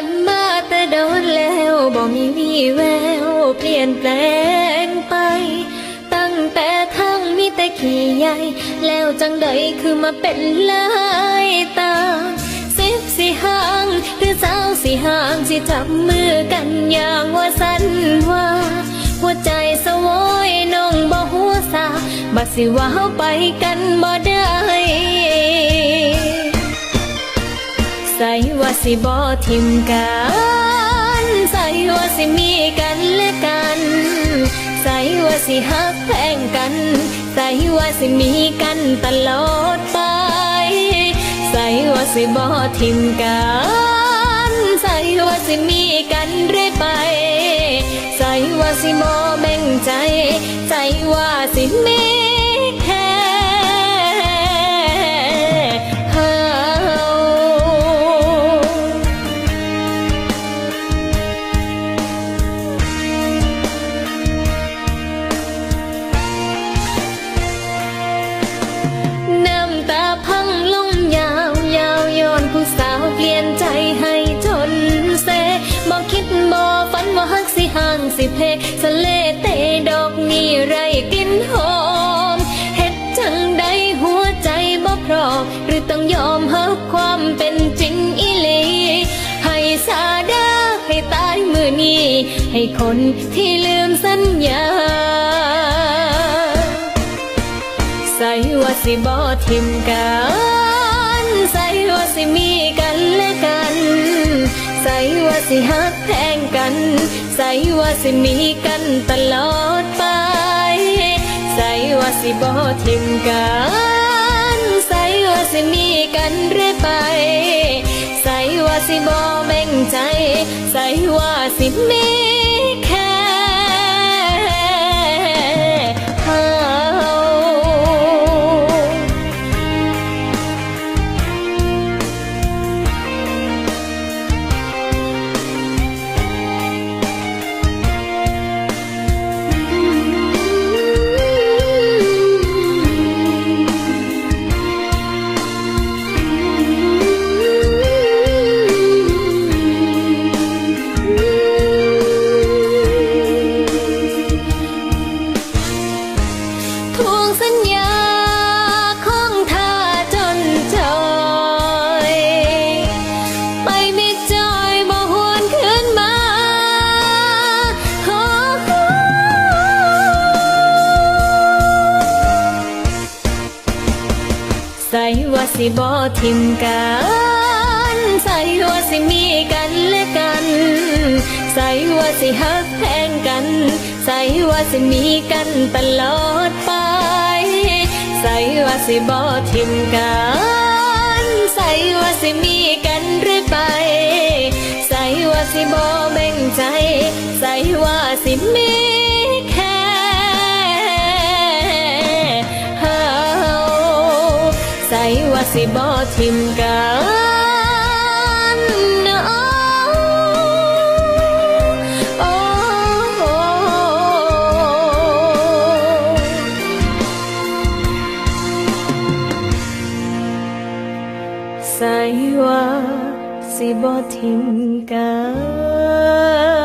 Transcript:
กันมาแต่โดนแล้วบ่มีวี่แววเปลี่ยนแปลงไปตั้งแต่ทั้งมีแต่ขี้ใหญ่แล้วจังใดคือมาเป็นลายตาสิห่างหรือเจ้าสิห่างสิจับมือกันอย่างว่าสันว่าหัวใจสวอยน้องบ่หัวซาบัดสิว่าเฮาไปกันบ่ได้ใส่ว่าสิบ่ทิมกันใส่ว่าสิมีกันและกันใส่ว่าสิฮักแพงกันใส่ว่าสิมีกันตลอดไปใส่ว่าสิบ่ทิมกันใส่ว่าสิมีกันเรื่อยไปใส่ว่าสิบ่แบ่งใจใส่ว่าสิมีแค่ฮักสิห่างสิเพสะเลเตดอกนี่ไรกลิ่นหอมเฮ็ดจังใดหัวใจบ่พร้อมหรือต้องยอมฮักความเป็นจริงอีหลีให้สาดาให้ตายมือนี้ให้คนที่ลืมสัญญาใส่ว่าสิบ่ทิมกันใส่ว่าสิมีกันและกันใส่ว่าสิฮักแพงกันใส่ว่าสิมีกันตลอดไปใส่ว่าสิบ่ทิมกันใส่ว่าสิมีกันเรื่อยไปใส่ว่าสิบ่แบ่งใจใส่ว่าสิมีแค่ใส่ว่าสิบ่ทิมกันใส่ว่าสิมีกันและกันใส่ว่าสิฮักแพงกันใส่ว่าสิมีกันตลอดไปใส่ว่าสิบ่ทิมกันใส่ว่าสิมีกันเรื่อยไปใส่ว่าสิบ่แบ่งใจใส่ว่าสิมีแค่ใส่ว่าสิบ่ทิมกันใส่ว่าสิบ่ทิมกัน